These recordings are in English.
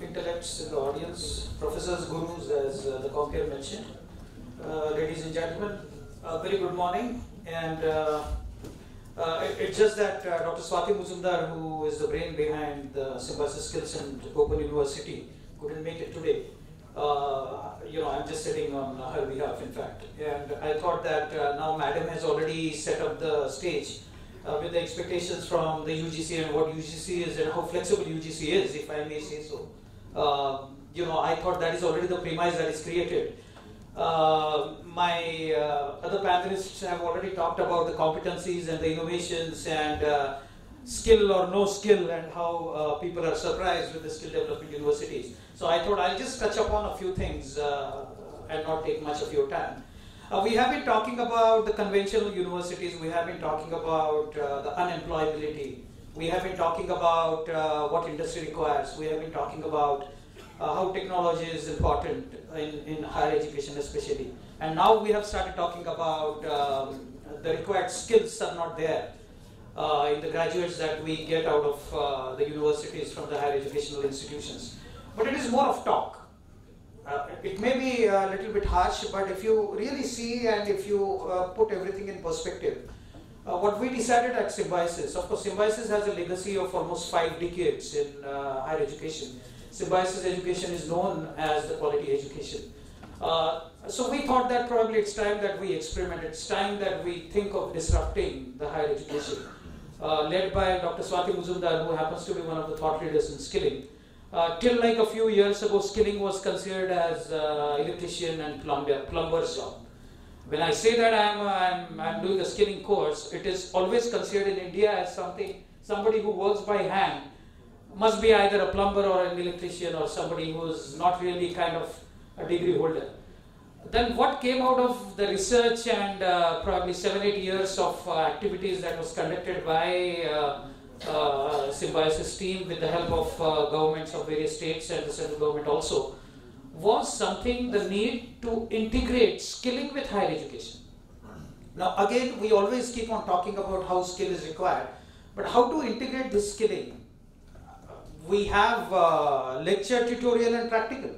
intellects in the audience, professors, gurus, as the compeer mentioned. Ladies and gentlemen, very good morning. And it's just that Dr. Swati Muzumdar, who is the brain behind the Symbiosis Skills and Open University, couldn't make it today. I'm just sitting on her behalf, in fact. And I thought that now Madam has already set up the stage with the expectations from the UGC and what UGC is and how flexible UGC is, if I may say so. I thought that is already the premise that is created. My other panelists have already talked about the competencies and the innovations and skill or no skill and how people are surprised with the skill development universities. So I thought I'll just touch upon a few things and not take much of your time. We have been talking about the conventional universities, we have been talking about the unemployability, we have been talking about what industry requires, we have been talking about how technology is important in higher education especially. And now we have started talking about the required skills are not there in the graduates that we get out of the universities from the higher educational institutions. But it is more of talk. It may be a little bit harsh, but if you really see and if you put everything in perspective, what we decided at Symbiosis, of course Symbiosis has a legacy of almost 5 decades in higher education. Symbiosis education is known as the quality education. So we thought that probably it's time that we experiment, it's time that we think of disrupting the higher education. Led by Dr. Swati Muzumdar, who happens to be one of the thought leaders in skilling. Till like a few years ago, skilling was considered as electrician and plumber's job. When I say that I'm doing a skilling course, it is always considered in India as somebody who works by hand must be either a plumber or an electrician or somebody who is not really kind of a degree holder. Then what came out of the research and probably 7-8 years of activities that was conducted by Symbiosis team with the help of governments of various states and the central government also, was something, the need to integrate skilling with higher education. Now again, we always keep on talking about how skill is required, but how to integrate this skilling? We have lecture, tutorial and practical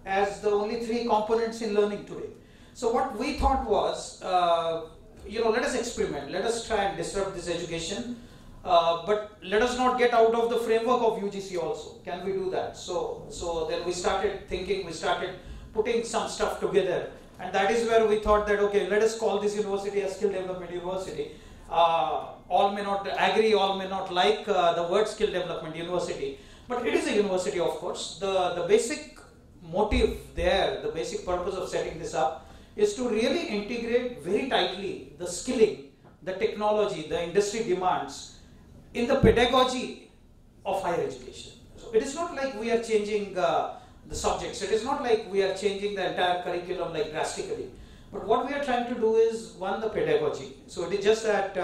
as the only 3 components in learning today. So what we thought was, let us experiment, let us try and disrupt this education. But let us not get out of the framework of UGC also. Can we do that? So then we started thinking, we started putting some stuff together, and that is where we thought that, okay, let us call this university a skill development university. All may not agree, all may not like the word skill development university, but it is a university, of course. The basic motive there, the basic purpose of setting this up is to really integrate very tightly the skilling, the technology, the industry demands in the pedagogy of higher education. So it is not like we are changing the subjects, it is not like we are changing the entire curriculum like drastically. But what we are trying to do is, one, the pedagogy. So it is just that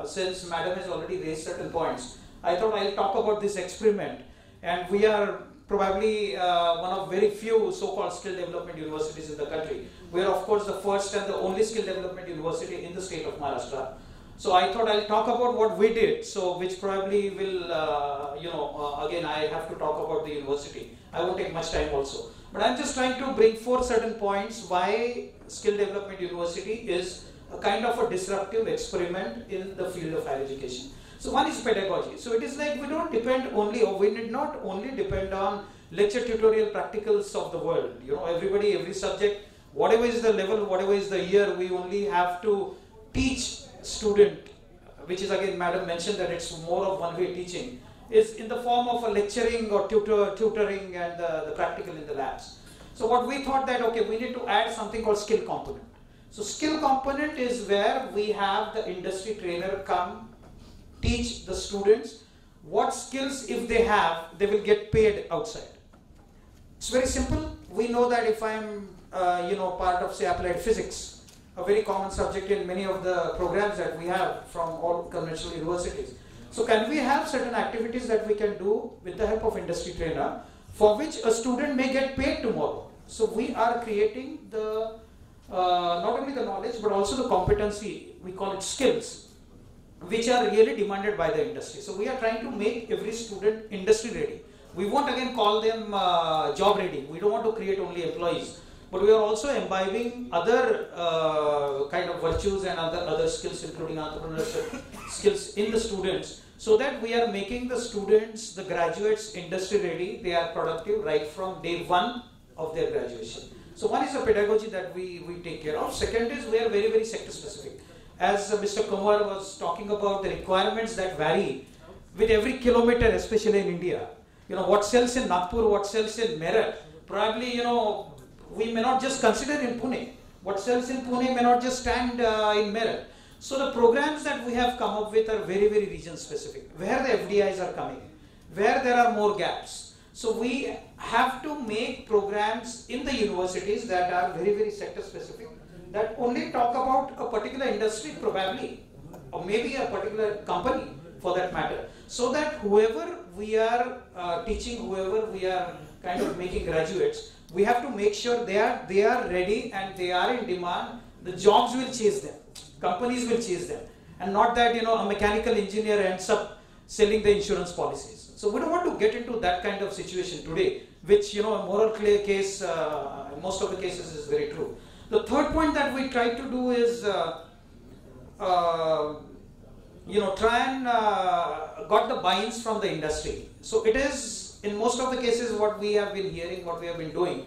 since Madam has already raised certain points, I thought I'll talk about this experiment. And we are probably one of very few so-called skill development universities in the country. We are of course the first and the only skill development university in the state of Maharashtra. So I thought I'll talk about what we did, so which probably will, again I have to talk about the university. I won't take much time also. But I'm just trying to bring forth certain points why Skill Development University is a kind of a disruptive experiment in the field of higher education. So one is pedagogy. So it is like we don't depend only, or we need not only depend on lecture, tutorial, practicals of the world. Everybody, every subject, whatever is the level, whatever is the year, we only have to teach student, which is again Madam mentioned that it's more of one-way teaching, is in the form of a lecturing or tutoring and the practical in the labs. So what we thought that, okay, we need to add something called skill component. So skill component is where we have the industry trainer come, teach the students what skills, if they have, they will get paid outside. It's very simple. We know that if I'm part of, say, applied physics, a very common subject in many of the programs that we have from all conventional universities. So can we have certain activities that we can do with the help of industry trainer, for which a student may get paid tomorrow? So we are creating the not only the knowledge but also the competency, we call it skills, which are really demanded by the industry. So we are trying to make every student industry ready. We won't again call them job ready. We don't want to create only employees, but we are also imbibing other kind of virtues and other skills, including entrepreneurship skills in the students, so that we are making the students, the graduates, industry ready. They are productive right from day one of their graduation. So one is the pedagogy that we take care of. Second is we are very, very sector specific. As Mr. Kumar was talking about the requirements that vary with every kilometer, especially in India. You know, what sells in Nagpur, what sells in Meerut, probably, you know, we may not just consider in Pune. What sells in Pune may not just stand in Meerut. So the programs that we have come up with are very, very region specific. Where the FDIs are coming, where there are more gaps. So we have to make programs in the universities that are very, very sector specific, that only talk about a particular industry probably, or maybe a particular company for that matter. So that whoever we are teaching, whoever we are kind of making graduates, we have to make sure they are ready and they are in demand. The jobs will chase them, companies will chase them, and not that, you know, a mechanical engineer ends up selling the insurance policies. So we don't want to get into that kind of situation today, which, you know, a moral case in most of the cases is very true. The third point that we try to do is, you know, try and got the buy-ins from the industry. So it is, in most of the cases, what we have been hearing, what we have been doing,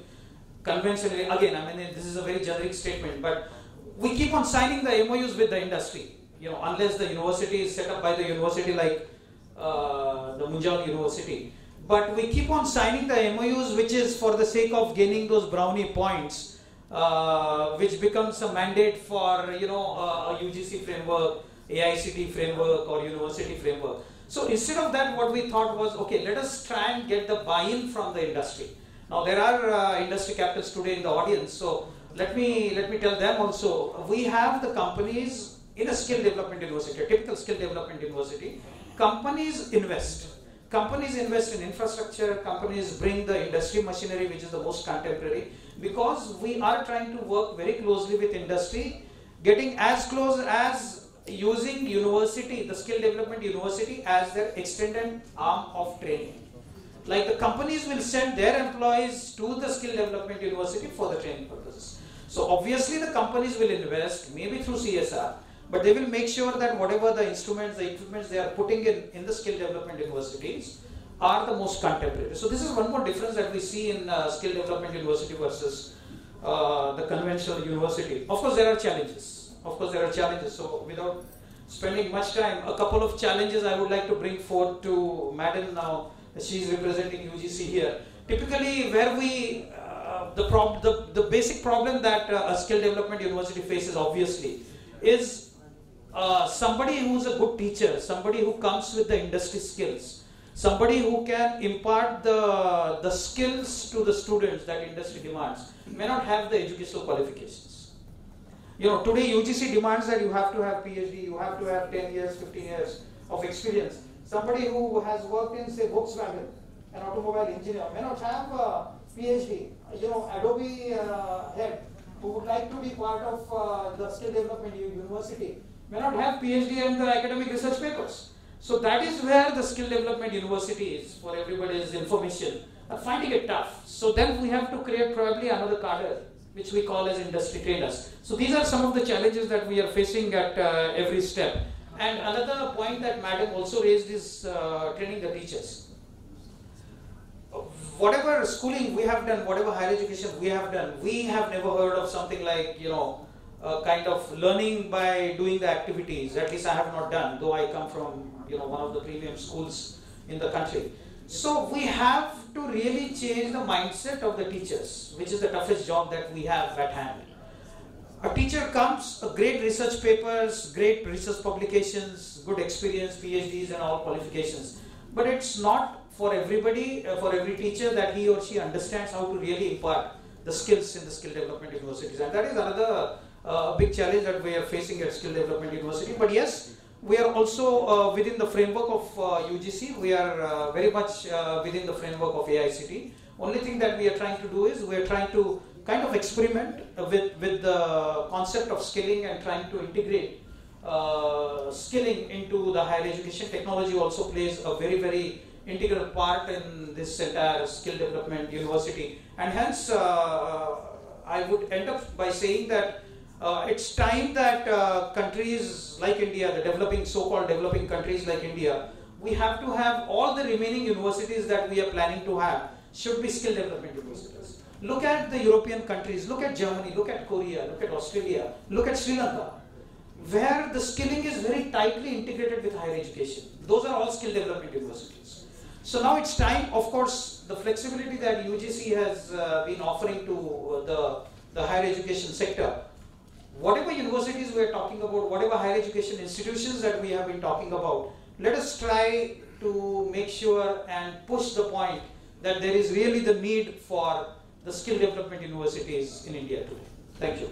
conventionally, again, I mean, this is a very generic statement, but we keep on signing the MOUs with the industry, you know, unless the university is set up by the university like the Munjal University. But we keep on signing the MOUs, which is for the sake of gaining those brownie points, which becomes a mandate for, you know, a UGC framework, AICTE framework, or university framework. So instead of that, what we thought was, okay, let us try and get the buy-in from the industry. Now there are industry capitals today in the audience, so let me tell them also. We have the companies in a skill development university, a typical skill development university. Companies invest. Companies invest in infrastructure, companies bring the industry machinery, which is the most contemporary, because we are trying to work very closely with industry, getting as close as using university, the skill development university, as their extended arm of training. Like the companies will send their employees to the skill development university for the training purposes. So obviously the companies will invest, maybe through CSR, but they will make sure that whatever the instruments, the equipments they are putting in the skill development universities are the most contemporary. So this is one more difference that we see in skill development university versus the conventional university. Of course there are challenges. So without spending much time, a couple of challenges I would like to bring forth to Madam now. She is representing UGC here. Typically, where we the basic problem that a skill development university faces, obviously, is somebody who is a good teacher, somebody who comes with the industry skills, somebody who can impart the skills to the students that industry demands, may not have the educational qualifications. You know, today UGC demands that you have to have PhD, you have to have 10 years, 15 years of experience. Somebody who has worked in, say, Volkswagen, an automobile engineer, may not have a PhD. You know, Adobe head, who would like to be part of the skill development university, may not have PhD in the academic research papers. So that is where the skill development universities, for everybody's information, are finding it tough. So then we have to create probably another cadre, which we call as industry trainers. So these are some of the challenges that we are facing at every step. And another point that Madam also raised is training the teachers. Whatever schooling we have done, whatever higher education we have done, we have never heard of something like, you know, kind of learning by doing the activities. At least I have not done, though I come from, you know, one of the premium schools in the country. So we have to really change the mindset of the teachers, which is the toughest job that we have at hand. A teacher comes, great research papers, great research publications, good experience, PhDs and all qualifications. But it's not for everybody, for every teacher, that he or she understands how to really impart the skills in the skill development universities. And that is another big challenge that we are facing at skill development university. But yes, we are also within the framework of UGC. We are very much within the framework of AICTE. Only thing that we are trying to do is we are trying to kind of experiment with the concept of skilling and trying to integrate skilling into the higher education. Technology also plays a very, very integral part in this entire skill development university. And hence, I would end up by saying that it's time that countries like India, the developing, so-called developing countries like India, we have to have all the remaining universities that we are planning to have should be skill development universities. Look at the European countries, look at Germany, look at Korea, look at Australia, look at Sri Lanka, where the skilling is very tightly integrated with higher education. Those are all skill development universities. So now it's time, of course, the flexibility that UGC has been offering to the higher education sector. Whatever universities we are talking about, whatever higher education institutions that we have been talking about, let us try to make sure and push the point that there is really the need for the skill development universities in India today. Thank you.